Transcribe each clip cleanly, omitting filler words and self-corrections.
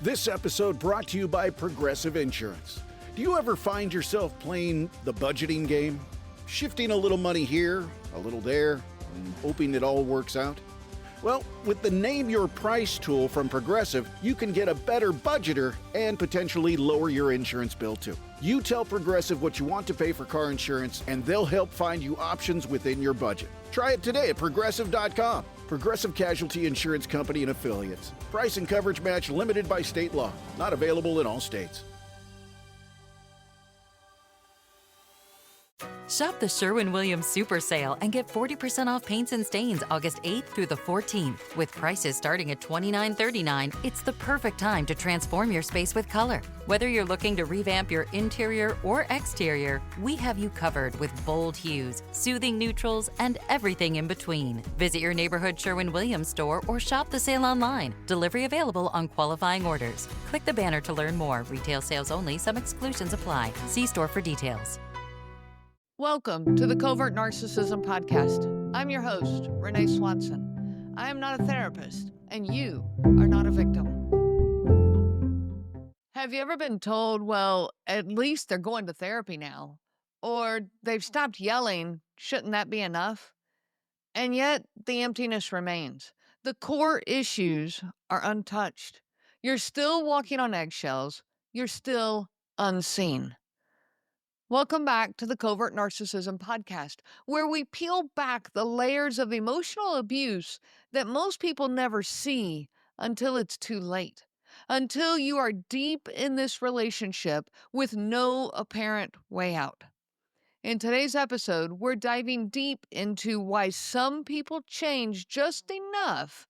This episode brought to you by Progressive Insurance. Do you ever find yourself playing the budgeting game? Shifting a little money here, a little there, and hoping it all works out? Well, with the Name Your Price tool from Progressive, you can get a better budgeter and potentially lower your insurance bill too. You tell Progressive what you want to pay for car insurance, and they'll help find you options within your budget. Try it today at Progressive.com. Progressive Casualty Insurance Company and Affiliates. Price and coverage match limited by state law. Not available in all states. Shop the Sherwin-Williams Super Sale and get 40% off paints and stains August 8th through the 14th. With prices starting at $29.39, it's the perfect time to transform your space with color. Whether you're looking to revamp your interior or exterior, we have you covered with bold hues, soothing neutrals, and everything in between. Visit your neighborhood Sherwin-Williams store or shop the sale online. Delivery available on qualifying orders. Click the banner to learn more. Retail sales only. Some exclusions apply. See store for details. Welcome to the Covert Narcissism Podcast. I'm your host, Renee Swanson. I am not a therapist, and you are not a victim. Have you ever been told, well, at least they're going to therapy now? Or they've stopped yelling, shouldn't that be enough? And yet, the emptiness remains. The core issues are untouched. You're still walking on eggshells. You're still unseen. Welcome back to the Covert Narcissism Podcast, where we peel back the layers of emotional abuse that most people never see until it's too late, until you are deep in this relationship with no apparent way out. In today's episode, we're diving deep into why some people change just enough,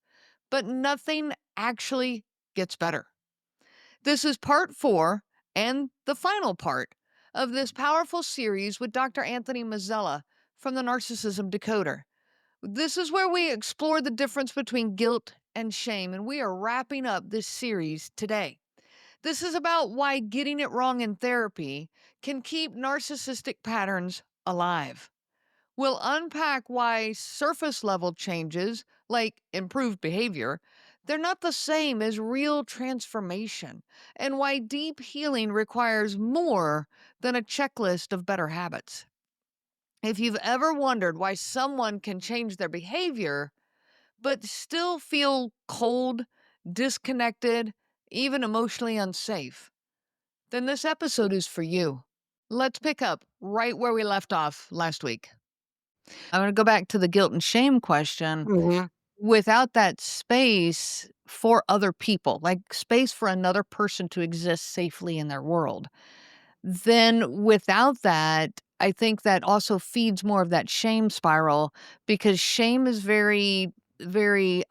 but nothing actually gets better. This is part 4 and the final part of this powerful series with Dr. Anthony Mazzella from the Narcissism Decoder. This is where we explore the difference between guilt and shame, and we are wrapping up this series today. This is about why getting it wrong in therapy can keep narcissistic patterns alive. We'll unpack why surface level changes, like improved behavior, they're not the same as real transformation, and why deep healing requires more than a checklist of better habits. If you've ever wondered why someone can change their behavior, but still feel cold, disconnected, even emotionally unsafe, then this episode is for you. Let's pick up right where we left off last week. I'm going to go back to the guilt and shame question. Mm-hmm. Without that space for other people, like space for another person to exist safely in their world, then without that, I think that also feeds more of that shame spiral, because shame is very, very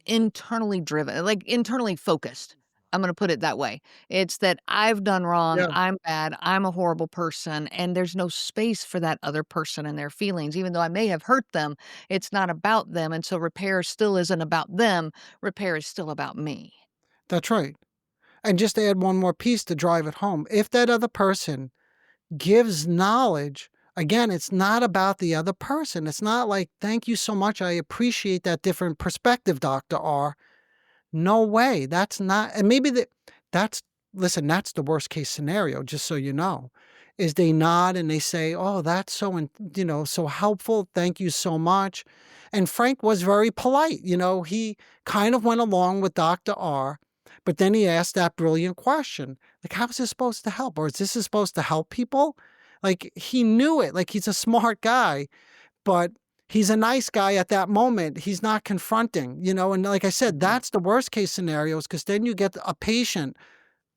internally driven, like internally focused. I'm going to put it that way. It's that I've done wrong, Yeah. I'm bad, I'm a horrible person, and there's no space for that other person and their feelings. Even though I may have hurt them, it's not about them, and so repair still isn't about them. Repair is still about me. That's right. And just to add one more piece to drive it home, if that other person gives knowledge, again, it's not about the other person. It's not like, thank you so much, I appreciate that different perspective, Dr. R. No way. That's not, and maybe that's the worst case scenario, just so you know, is they nod and they say, oh, that's so, so helpful. Thank you so much. And Frank was very polite. He kind of went along with Dr. R, but then he asked that brilliant question, like, how is this supposed to help? Or is this supposed to help people? Like, he knew it, like, he's a smart guy, but he's a nice guy at that moment. He's not confronting, and like I said, that's the worst case scenarios, because then you get a patient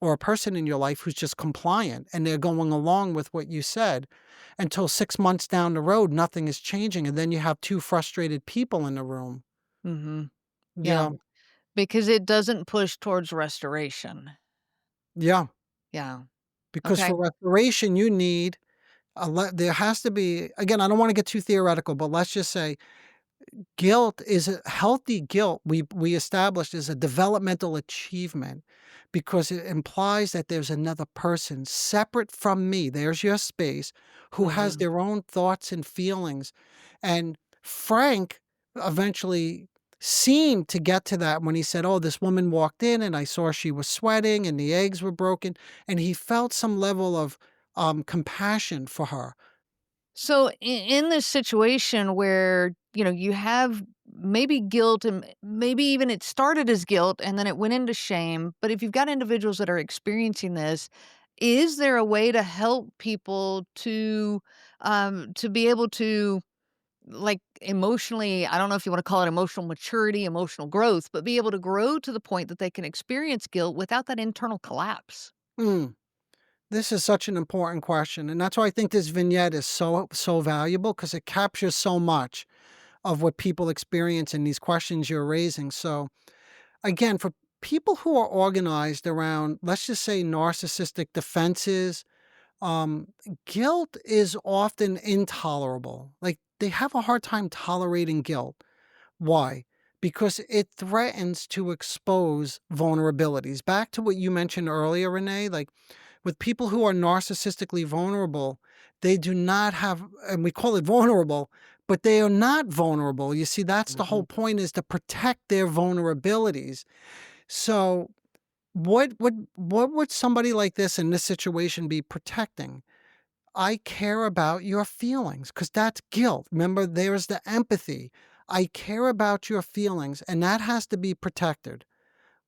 or a person in your life who's just compliant and they're going along with what you said until 6 months down the road, nothing is changing. And then you have 2 frustrated people in the room. Mm-hmm. Yeah. Because it doesn't push towards restoration. Yeah. Yeah. Because Okay. for restoration, you need there has to be, again, I don't want to get too theoretical, but let's just say guilt is a healthy guilt. We established is a developmental achievement, because it implies that there's another person separate from me. There's your space, who has their own thoughts and feelings. And Frank eventually seemed to get to that when he said, "Oh, this woman walked in and I saw she was sweating and the eggs were broken." And he felt some level of compassion for her. So in this situation where, you have maybe guilt and maybe even it started as guilt and then it went into shame, but if you've got individuals that are experiencing this, is there a way to help people to be able to, like, emotionally, I don't know if you want to call it emotional maturity, emotional growth, but be able to grow to the point that they can experience guilt without that internal collapse? Mm, this is such an important question. And that's why I think this vignette is so valuable, because it captures so much of what people experience in these questions you're raising. So, again, for people who are organized around, let's just say, narcissistic defenses, um, guilt is often intolerable. Like, they have a hard time tolerating guilt. Why? Because it threatens to expose vulnerabilities. Back to what you mentioned earlier, Renee, like with people who are narcissistically vulnerable, they do not have, and we call it vulnerable, but they are not vulnerable. You see, that's the whole Mhm. point, is to protect their vulnerabilities. So, what would somebody like this in this situation be protecting? I care about your feelings, because that's guilt. Remember, there's the empathy. I care about your feelings, and that has to be protected.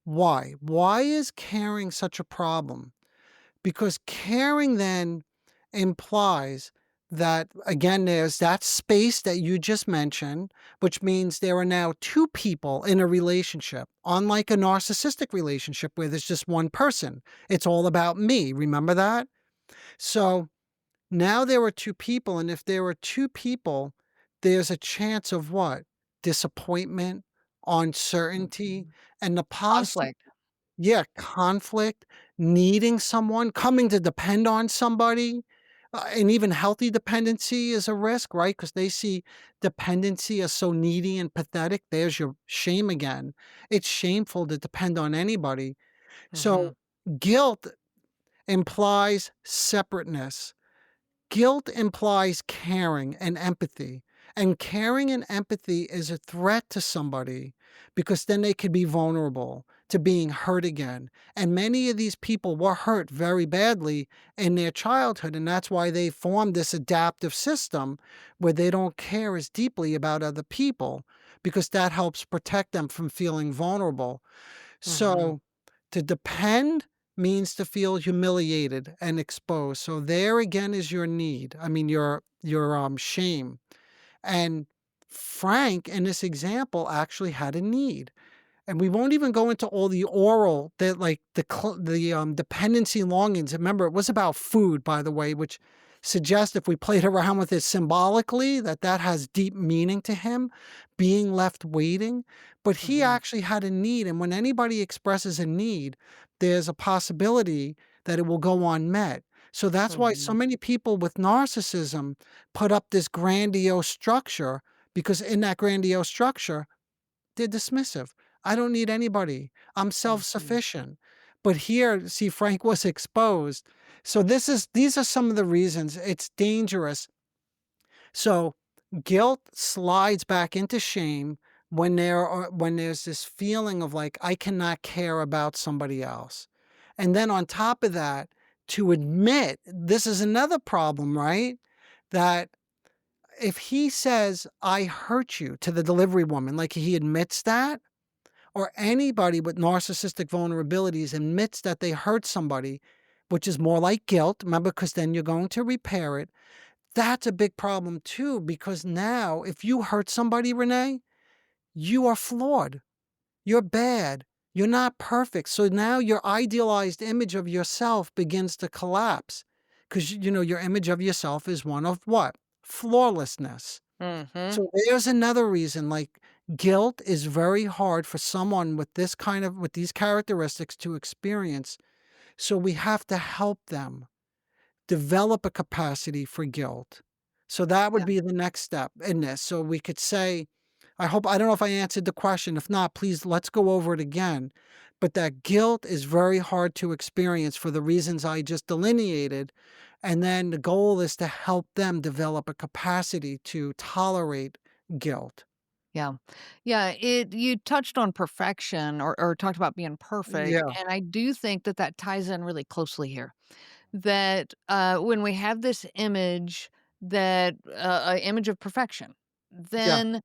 Why? Why is caring such a problem? Because caring then implies that, again, there's that space that you just mentioned, which means there are now two people in a relationship, unlike a narcissistic relationship where there's just one person. It's all about me. Remember that? So, now there are two people, and if there are two people, there's a chance of what? Disappointment, uncertainty, Mhm. and the Conflict. yeah, conflict, needing someone, coming to depend on somebody, and even healthy dependency is a risk, right? Because they see dependency as so needy and pathetic. There's your shame again. It's shameful to depend on anybody. So Mhm. guilt implies separateness. Guilt implies caring and empathy. And caring and empathy is a threat to somebody, because then they could be vulnerable to being hurt again. And many of these people were hurt very badly in their childhood. And that's why they formed this adaptive system where they don't care as deeply about other people, because that helps protect them from feeling vulnerable. Mhm. So to depend means to feel humiliated and exposed. So there again is your need. I mean your shame. And Frank in this example actually had a need. And we won't even go into all the oral, that like the dependency longings. Remember, it was about food, by the way, which suggests, if we played around with it symbolically, that that has deep meaning to him, being left waiting. But he Mhm. actually had a need, and when anybody expresses a need, there's a possibility that it will go unmet. So that's why so Mhm. many people with narcissism put up this grandiose structure, because in that grandiose structure they're dismissive. I don't need anybody. I'm Mhm. self-sufficient. But here, see, Frank was exposed. So these are some of the reasons it's dangerous. So guilt slides back into shame when there's this feeling of like, I cannot care about somebody else. And then on top of that, to admit, this is another problem, right? That if he says, I hurt you, to the delivery woman, like he admits that, or anybody with narcissistic vulnerabilities admits that they hurt somebody, which is more like guilt, remember, because then you're going to repair it. That's a big problem too, because now if you hurt somebody, Renee, you are flawed. You're bad. You're not perfect. So now your idealized image of yourself begins to collapse, because, your image of yourself is one of what? Flawlessness. Mhm. So there's another reason, like, guilt is very hard for someone with with these characteristics to experience. So we have to help them develop a capacity for guilt. So that would Yeah. be the next step in this. So we could say, I don't know if I answered the question. If not, please let's go over it again. But that guilt is very hard to experience for the reasons I just delineated. And then the goal is to help them develop a capacity to tolerate guilt. Yeah. Yeah, you touched on perfection or talked about being perfect, Yeah, and I do think that that ties in really closely here. That, when we have this image that a image of perfection, yeah, then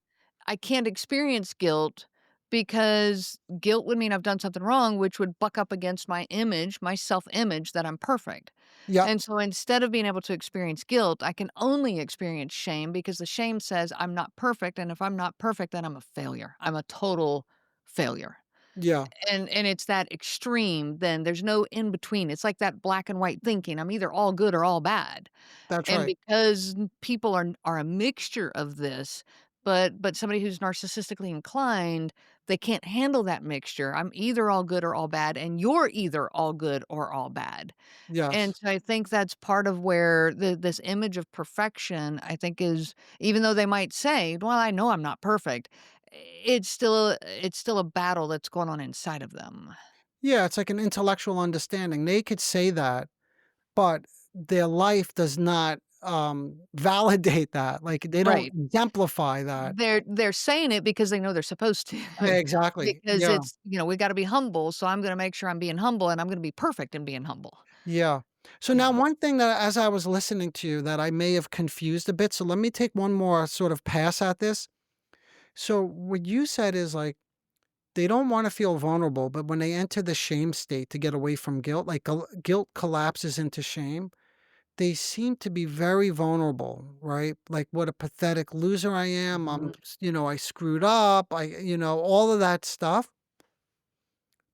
I can't experience guilt because guilt would mean I've done something wrong, which would buck up against my image, my self-image that I'm perfect. yep, And so instead of being able to experience guilt, I can only experience shame because the shame says I'm not perfect, and if I'm not perfect, then I'm a failure. I'm a total failure. yeah, And it's that extreme, then there's no in between. It's like that black and white thinking. I'm either all good or all bad. that's And right. because people are a mixture of this, but somebody who's narcissistically inclined, they can't handle that mixture. I'm either all good or all bad, and you're either all good or all bad. And Yes. so I think that's part of where this image of perfection, I think, is even though they might say, "Well, I know I'm not perfect," it's still a battle that's going on inside of them. Yeah, it's like an intellectual understanding. They could say that, but their life does not, validate that, like, they don't Right. exemplify that. They're saying it because they know they're supposed to. Exactly, Because yeah, it's, we gotta be humble, so I'm gonna make sure I'm being humble, and I'm gonna be perfect in being humble. yeah. So now Yeah. one thing that as I was listening to you that I may have confused a bit, so let me take one more sort of pass at this. So what you said is, like, they don't wanna feel vulnerable, but when they enter the shame state to get away from guilt, like, guilt collapses into shame. They seem to be very vulnerable, right? Like, what a pathetic loser I am. I screwed up. All of that stuff.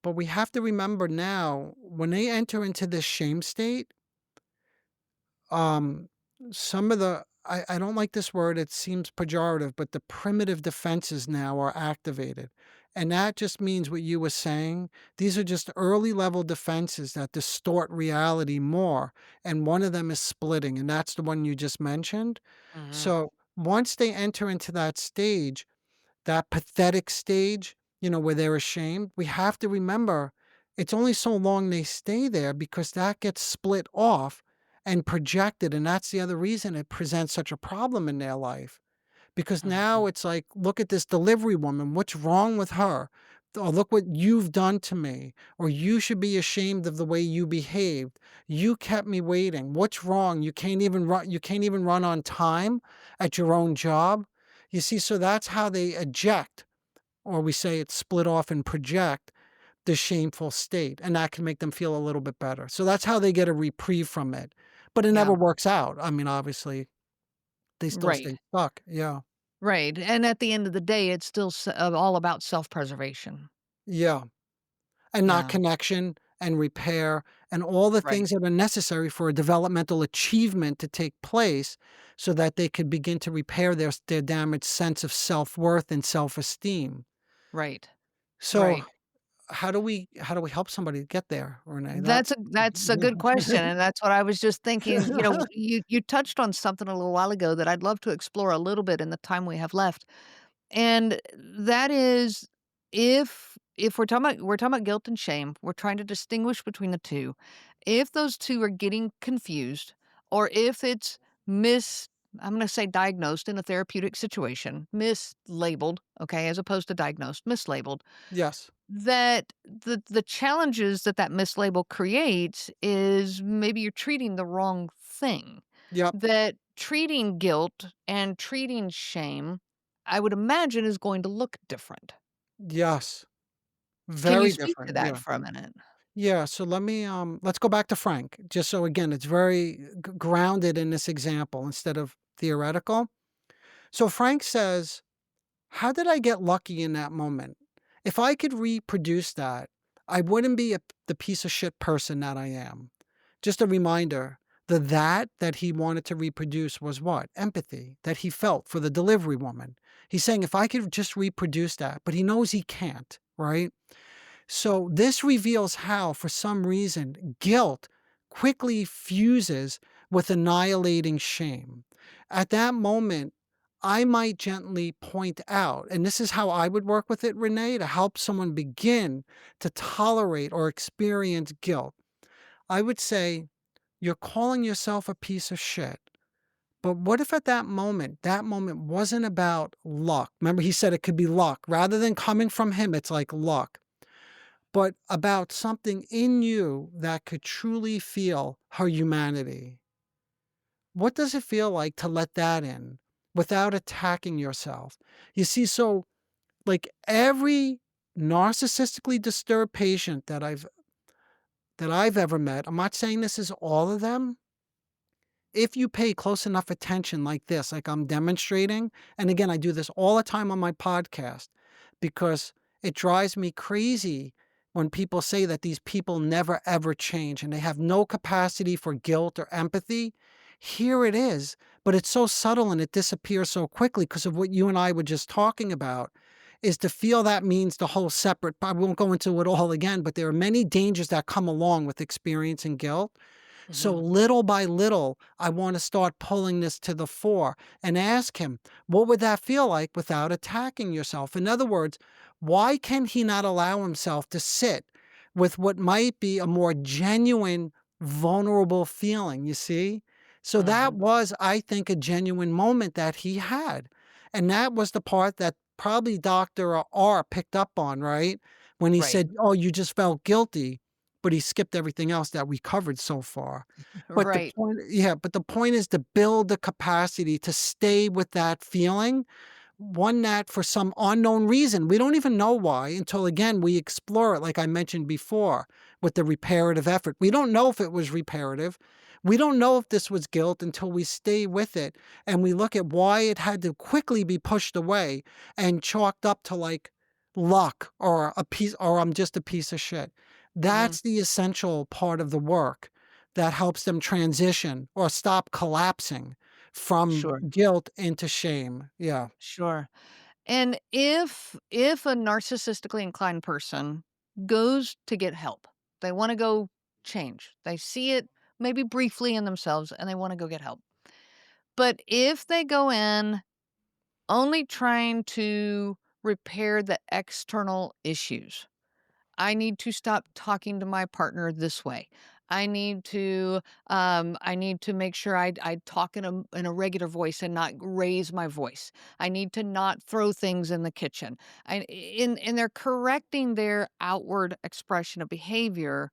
But we have to remember now when they enter into this shame state, um, some of I don't like this word, it seems pejorative, but the primitive defenses now are activated. And that just means what you were saying. These are just early level defenses that distort reality more. And one of them is splitting, and that's the one you just mentioned. Mhm. So once they enter into that stage, that pathetic stage, where they're ashamed, we have to remember it's only so long they stay there because that gets split off and projected. And that's the other reason it presents such a problem in their life. Because Mhm. now it's like, look at this delivery woman. What's wrong with her? Or look what you've done to me. Or you should be ashamed of the way you behaved. You kept me waiting. What's wrong? You can't even run on time at your own job. You see, so that's how they eject, or we say it's split off and project the shameful state. And that can make them feel a little bit better. So that's how they get a reprieve from it. But it Yeah. never works out. I mean, obviously, they still Right. stay stuck. Yeah. Right, and at the end of the day, it's still all about self-preservation. Yeah. And not Yeah. connection and repair and all the Right. things that are necessary for a developmental achievement to take place so that they could begin to repair their damaged sense of self-worth and self-esteem. Right. So Right. how do we help somebody get there, Renee? That's a good question, and that's what I was just thinking. You touched on something a little while ago that I'd love to explore a little bit in the time we have left, and that is if we're talking about guilt and shame, we're trying to distinguish between the 2. If those 2 are getting confused, or if it's mis I'm gonna say diagnosed in a therapeutic situation, mislabeled, okay, as opposed to diagnosed, mislabeled, Yes. that the challenges that mislabel creates is maybe you're treating the wrong thing. Yep. That treating guilt and treating shame, I would imagine, is going to look different. Yes. Can you Very speak to different. that Yeah. for a minute? Yeah, so let's go back to Frank, just so again it's very grounded in this example instead of theoretical. So Frank says, how did I get lucky in that moment? If I could reproduce that, I wouldn't be the piece of shit person that I am. Just a reminder, that he wanted to reproduce was what? Empathy that he felt for the delivery woman. He's saying if I could just reproduce that, but he knows he can't, right? So this reveals how, for some reason, guilt quickly fuses with annihilating shame. At that moment, I might gently point out, and this is how I would work with it, Renee, to help someone begin to tolerate or experience guilt. I would say, you're calling yourself a piece of shit, But what if at that moment wasn't about luck? Remember, he said it could be luck. Rather than coming from him, it's like luck, but about something in you that could truly feel her humanity. What does it feel like to let that in without attacking yourself? You see, so like every narcissistically disturbed patient that I've ever met, I'm not saying this is all of them. If you pay close enough attention like this, like I'm demonstrating, and again, I do this all the time on my podcast because it drives me crazy when people say that these people never ever change and they have no capacity for guilt or empathy. Here it is, but it's so subtle and it disappears so quickly because of what you and I were just talking about. Is to feel that means the whole separate, I won't go into it all again, but there are many dangers that come along with experiencing guilt. So Mhm. little by little, I want to start pulling this to the fore and ask him, what would that feel like without attacking yourself? In other words, why can he not allow himself to sit with what might be a more genuine, vulnerable feeling? You see? So that Mhm. was, I think, a genuine moment that he had. And that was the part that probably Dr. R picked up on, right? When he Right. said, oh, you just felt guilty, but he skipped everything else that we covered so far. But the Right. point yeah, but the point is to build the capacity to stay with that feeling, one that for some unknown reason, we don't even know why until again we explore it like I mentioned before with the reparative effort. We don't know if it was reparative. We don't know if this was guilt until we stay with it and we look at why it had to quickly be pushed away and chalked up to like luck or a piece or I'm just a piece of shit. Mhm. That's the essential part of the work that helps them transition or stop collapsing from Sure. guilt into shame. Yeah. Sure. And if a narcissistically inclined person goes to get help, they want to go change. They see it maybe briefly in themselves and they want to go get help. But if they go in only trying to repair the external issues, I need to stop talking to my partner this way. I need to make sure I talk in a regular voice and not raise my voice. I need to not throw things in the kitchen. And they're correcting their outward expression of behavior.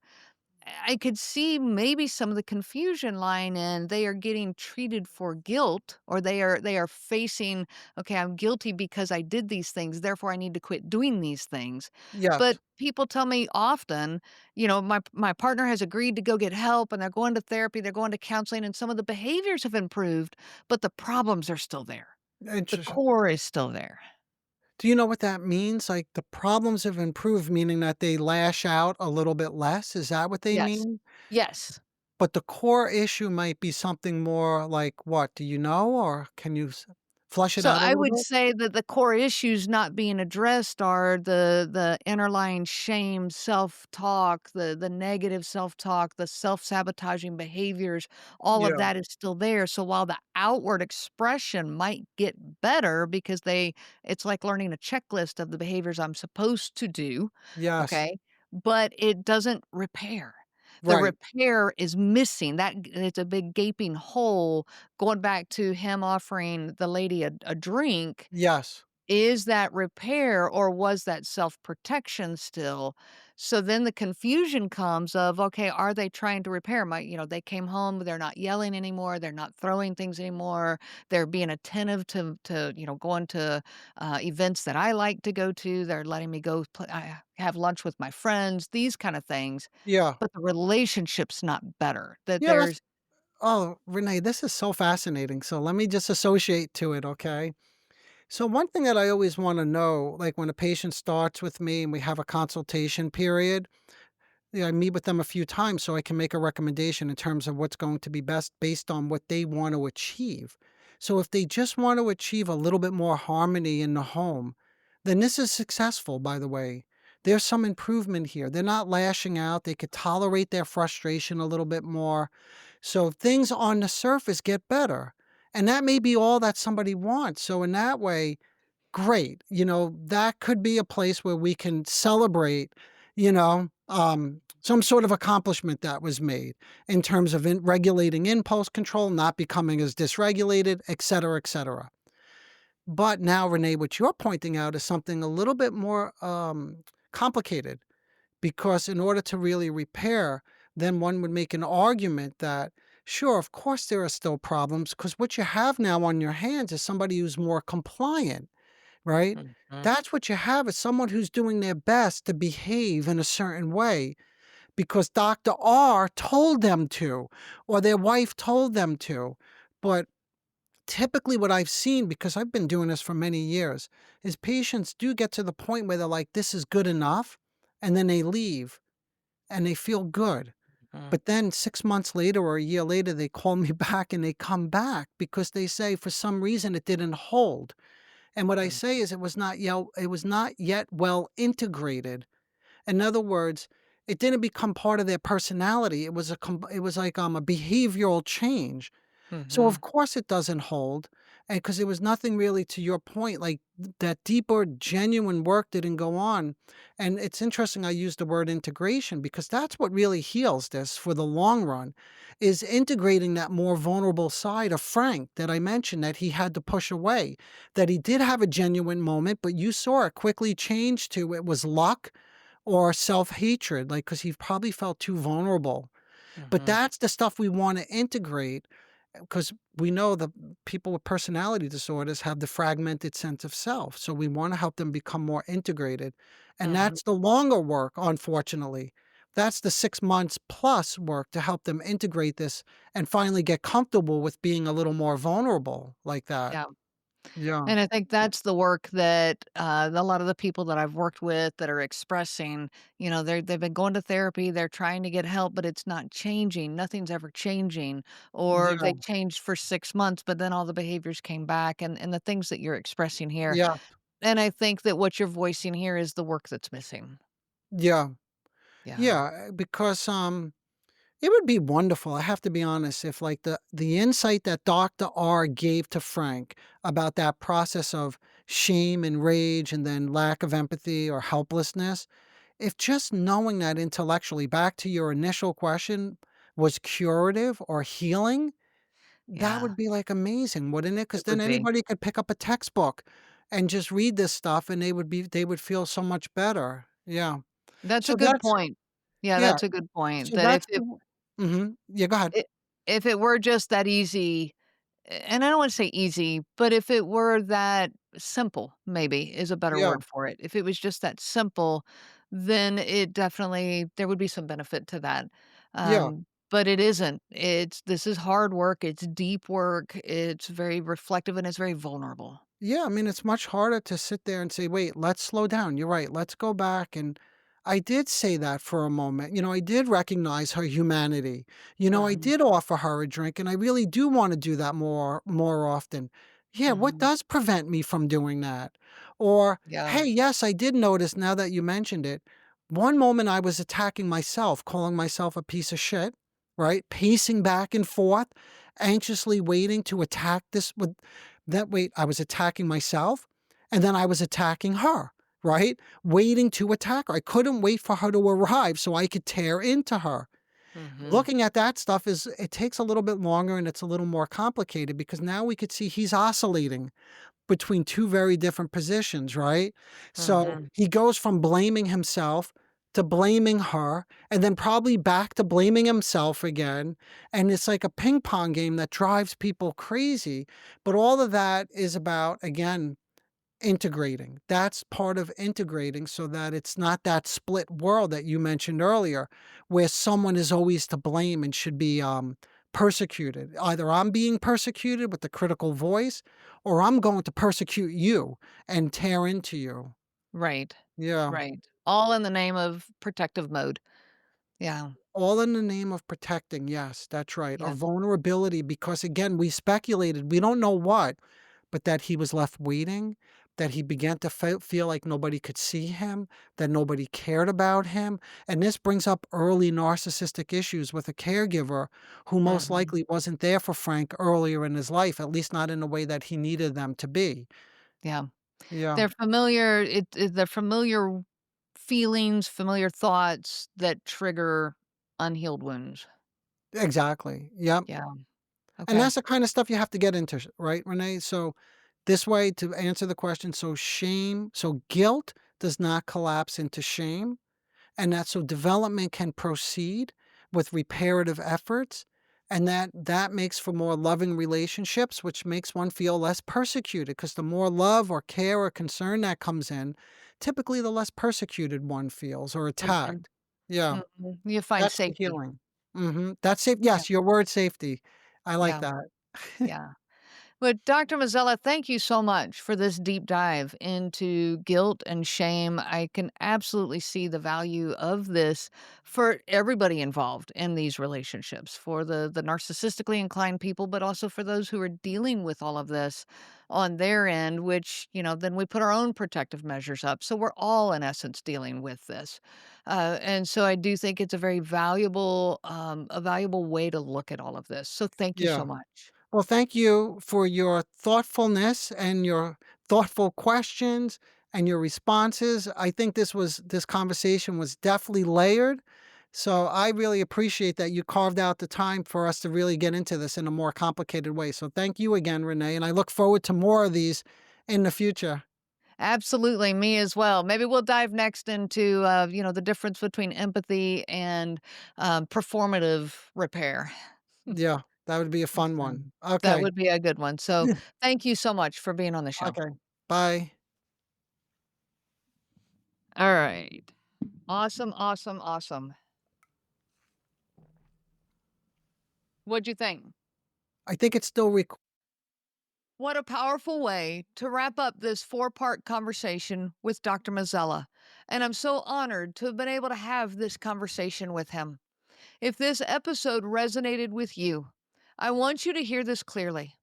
I could see maybe some of the confusion lying in they are getting treated for guilt, or they are facing, okay, I'm guilty because I did these things, therefore I need to quit doing these things. But Yes. people tell me often, my partner has agreed to go get help and they're going to therapy, they're going to counseling, and some of the behaviors have improved, but the problems are still there. The Interesting. core is still there. Do you know what that means? Like the problems have improved, meaning that they lash out a little bit less? Is that what they Yes. mean? Yes. But the core issue might be something more like what? Do you know? Or can you flush it So out a I little would bit? say that the core issues not being addressed are the underlying shame, self-talk, the negative self-talk, the self-sabotaging behaviors, all of Yeah. that is still there. So while the outward expression might get better because it's like learning a checklist of the behaviors I'm supposed to do, Yes. okay? But it doesn't repair. The Right. repair is missing. It's a big gaping hole. Going back to him offering the lady a drink, Yes. is that repair or was that self-protection still? So then the confusion comes of, okay, are they trying to repair? They came home, they're not yelling anymore, they're not throwing things anymore, they're being attentive to going to events that I like to go to, they're letting me go have lunch with my friends, these kind of things. Yeah. But the relationship's not better. That Yeah. there's Oh, Renee, this is so fascinating. So let me just associate to it. Okay. So one thing that I always want to know, like when a patient starts with me and we have a consultation period, yeah, I meet with them a few times so I can make a recommendation in terms of what's going to be best based on what they want to achieve. So if they just want to achieve a little bit more harmony in the home, then this is successful, by the way. There's some improvement here. They're not lashing out. They could tolerate their frustration a little bit more. So things on the surface get better. And that may be all that somebody wants. So in that way, great. That could be a place where we can celebrate, you know, some sort of accomplishment that was made in terms of regulating impulse control, not becoming as dysregulated, et cetera, et cetera. But now, Renee, what you're pointing out is something a little bit more complicated, because in order to really repair, then one would make an argument that, sure, of course, there are still problems, because what you have now on your hands is somebody who's more compliant, right? Mhm. That's what you have, is someone who's doing their best to behave in a certain way because Dr. R told them to, or their wife told them to. But typically, what I've seen, because I've been doing this for many years, is patients do get to the point where they're like, this is good enough. And then they leave and they feel good. Mhm. But then 6 months later or a year later, they call me back and they come back because they say for some reason it didn't hold. And what I Mhm. say is it was not yet well integrated. In other words, it didn't become part of their personality. It was like a behavioral change. So of Mhm. course it doesn't hold, and because there was nothing really, to your point, like that deeper, genuine work didn't go on. And it's interesting I use the word integration because that's what really heals this for the long run, is integrating that more vulnerable side of Frank that I mentioned that he had to push away. That he did have a genuine moment, but you saw it quickly change to it was luck or self-hatred, like because he probably felt too vulnerable. But Mhm. that's the stuff we want to integrate because we know that people with personality disorders have the fragmented sense of self. So we want to help them become more integrated. And Mhm. that's the longer work, unfortunately. That's the 6 months plus work to help them integrate this and finally get comfortable with being a little more vulnerable like that. Yeah. Yeah. And I think that's the work that a lot of the people that I've worked with that are expressing, they've been going to therapy, they're trying to get help, but it's not changing. Nothing's ever changing. Or Yeah. they changed for 6 months, but then all the behaviors came back and the things that you're expressing here. Yeah. And I think that what you're voicing here is the work that's missing. Yeah. Yeah. Yeah. Because it would be wonderful, I have to be honest, if like the insight that Dr. R gave to Frank about that process of shame and rage and then lack of empathy or helplessness, if just knowing that intellectually, back to your initial question, was curative or healing, that Yeah. would be like amazing, wouldn't it? Because It then would be. anybody could pick up a textbook and just read this stuff and they would feel so much better. Yeah. That's a So good that's point. Yeah, yeah. that's a good point. So That that's yeah, go ahead. it if it were just that easy, and I don't wanna say easy, but if it were that simple, maybe, is a better Yeah. word for it. If it was just that simple, then it definitely there would be some benefit to that. Yeah. But it isn't. This is hard work, it's deep work, it's very reflective, and it's very vulnerable. Yeah, I mean, it's much harder to sit there and say, wait, let's slow down. You're right. Let's go back. And I did say that for a moment. I did recognize her humanity. I Mhm, did offer her a drink, and I really do want to do that more often. Yeah, what mhm. does prevent me from doing that? Or, Yeah. hey, yes, I did notice now that you mentioned it. One moment I was attacking myself, calling myself a piece of shit, right? Pacing back and forth, anxiously waiting to attack this with that wait, I was attacking myself and then I was attacking her, right? Waiting to attack her. I couldn't wait for her to arrive so I could tear into her. Mhm. Looking at that stuff it takes a little bit longer and it's a little more complicated because now we could see he's oscillating between two very different positions, right? So Mhm. he goes from blaming himself to blaming her and then probably back to blaming himself again. And it's like a ping pong game that drives people crazy. But all of that is about, again, integrating. That's part of integrating so that it's not that split world that you mentioned earlier, where someone is always to blame and should be persecuted. Either I'm being persecuted with the critical voice, or I'm going to persecute you and tear into you. Right. Yeah. Right. All in the name of protective mode. Yeah. All in the name of protecting. Yes, that's right. A Yeah. vulnerability, because again, we speculated, we don't know what, but that he was left waiting, that he began to feel like nobody could see him, that nobody cared about him. And this brings up early narcissistic issues with a caregiver who most Mhm. likely wasn't there for Frank earlier in his life, at least not in the way that he needed them to be. Yeah. Yeah. They're familiar feelings, familiar thoughts that trigger unhealed wounds. Exactly. Yep. Yeah. And Okay. that's the kind of stuff you have to get into, right, Renee? So this way, to answer the question, so guilt does not collapse into shame, and that so development can proceed with reparative efforts, and that makes for more loving relationships, which makes one feel less persecuted, because the more love or care or concern that comes in, typically the less persecuted one feels or Mhm. attacked. Yeah, You find that's the safety. healing. That's safe. Yeah. Yes, your word safety. I like Yeah. that. Yeah. But Dr. Mazzella, thank you so much for this deep dive into guilt and shame. I can absolutely see the value of this for everybody involved in these relationships, for the narcissistically inclined people, but also for those who are dealing with all of this on their end, which, then we put our own protective measures up. So we're all, in essence, dealing with this. And so I do think it's a valuable way to look at all of this. So thank you Yeah. so much. Well, thank you for your thoughtfulness and your thoughtful questions and your responses. I think this conversation was definitely layered. So I really appreciate that you carved out the time for us to really get into this in a more complicated way. So thank you again, Renee, and I look forward to more of these in the future. Absolutely, me as well. Maybe we'll dive next into, the difference between empathy and performative repair. Yeah, that would be a fun So, one. that Okay. would be a good one. So, thank you so much for being on the show. Okay. Bye. All right. Awesome, awesome, awesome. What'd you think? I think it's still What a powerful way to wrap up this four-part conversation with Dr. Mazzella. And I'm so honored to have been able to have this conversation with him. If this episode resonated with you, I want you to hear this clearly.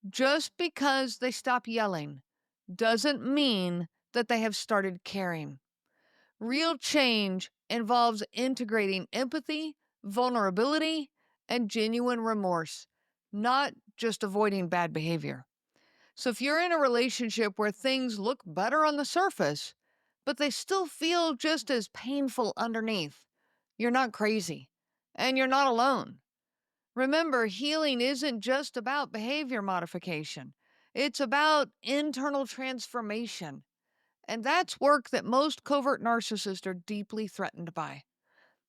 Just because they stop yelling doesn't mean that they have started caring. Real change involves integrating empathy, vulnerability, and genuine remorse, not just avoiding bad behavior. So if you're in a relationship where things look better on the surface, but they still feel just as painful underneath, you're not crazy and you're not alone. Remember, healing isn't just about behavior modification, it's about internal transformation. And that's work that most covert narcissists are deeply threatened by.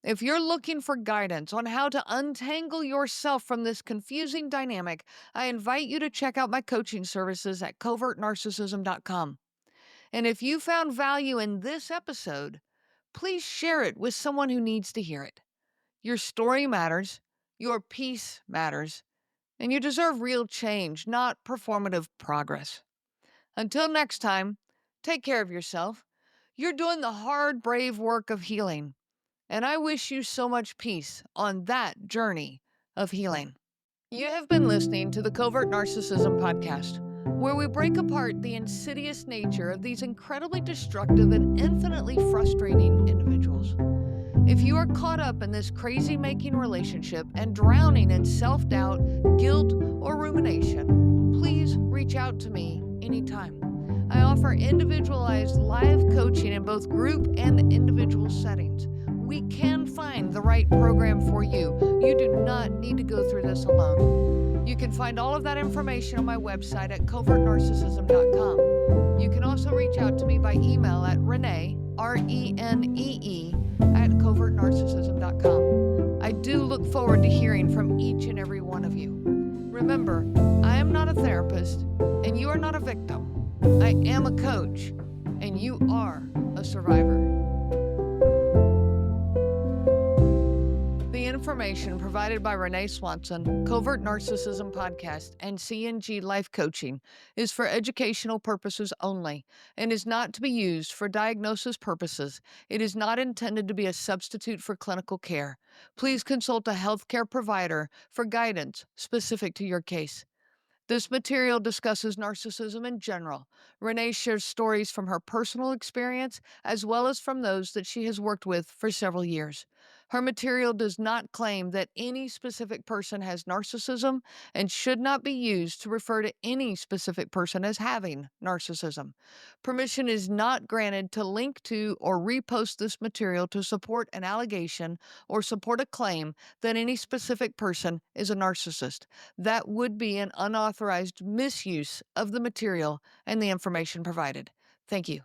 If you're looking for guidance on how to untangle yourself from this confusing dynamic, I invite you to check out my coaching services at covertnarcissism.com. And if you found value in this episode, please share it with someone who needs to hear it. Your story matters, your peace matters, and you deserve real change, not performative progress. Until next time, take care of yourself. You're doing the hard, brave work of healing, and I wish you so much peace on that journey of healing. You have been listening to the Covert Narcissism Podcast, where we break apart the insidious nature of these incredibly destructive and infinitely frustrating individuals. If you are caught up in this crazy making relationship and drowning in self doubt, guilt, or rumination, please reach out to me anytime. I offer individualized live coaching in both group and individual settings. We can find the right program for you. You do not need to go through this alone. You can find all of that information on my website at covertnarcissism.com. You can also reach out to me by email at Renee, RENEE, at covertnarcissism.com. I do look forward to hearing from each and every one of you. Remember, I am not a therapist, and you are not a victim. I am a coach, and you are a survivor. The information provided by Renee Swanson, Covert Narcissism Podcast, and CNG Life Coaching is for educational purposes only and is not to be used for diagnosis purposes. It is not intended to be a substitute for clinical care. Please consult a healthcare provider for guidance specific to your case. This material discusses narcissism in general. Renee shares stories from her personal experience as well as from those that she has worked with for several years. Her material does not claim that any specific person has narcissism and should not be used to refer to any specific person as having narcissism. Permission is not granted to link to or repost this material to support an allegation or support a claim that any specific person is a narcissist. That would be an unauthorized misuse of the material and the information provided. Thank you.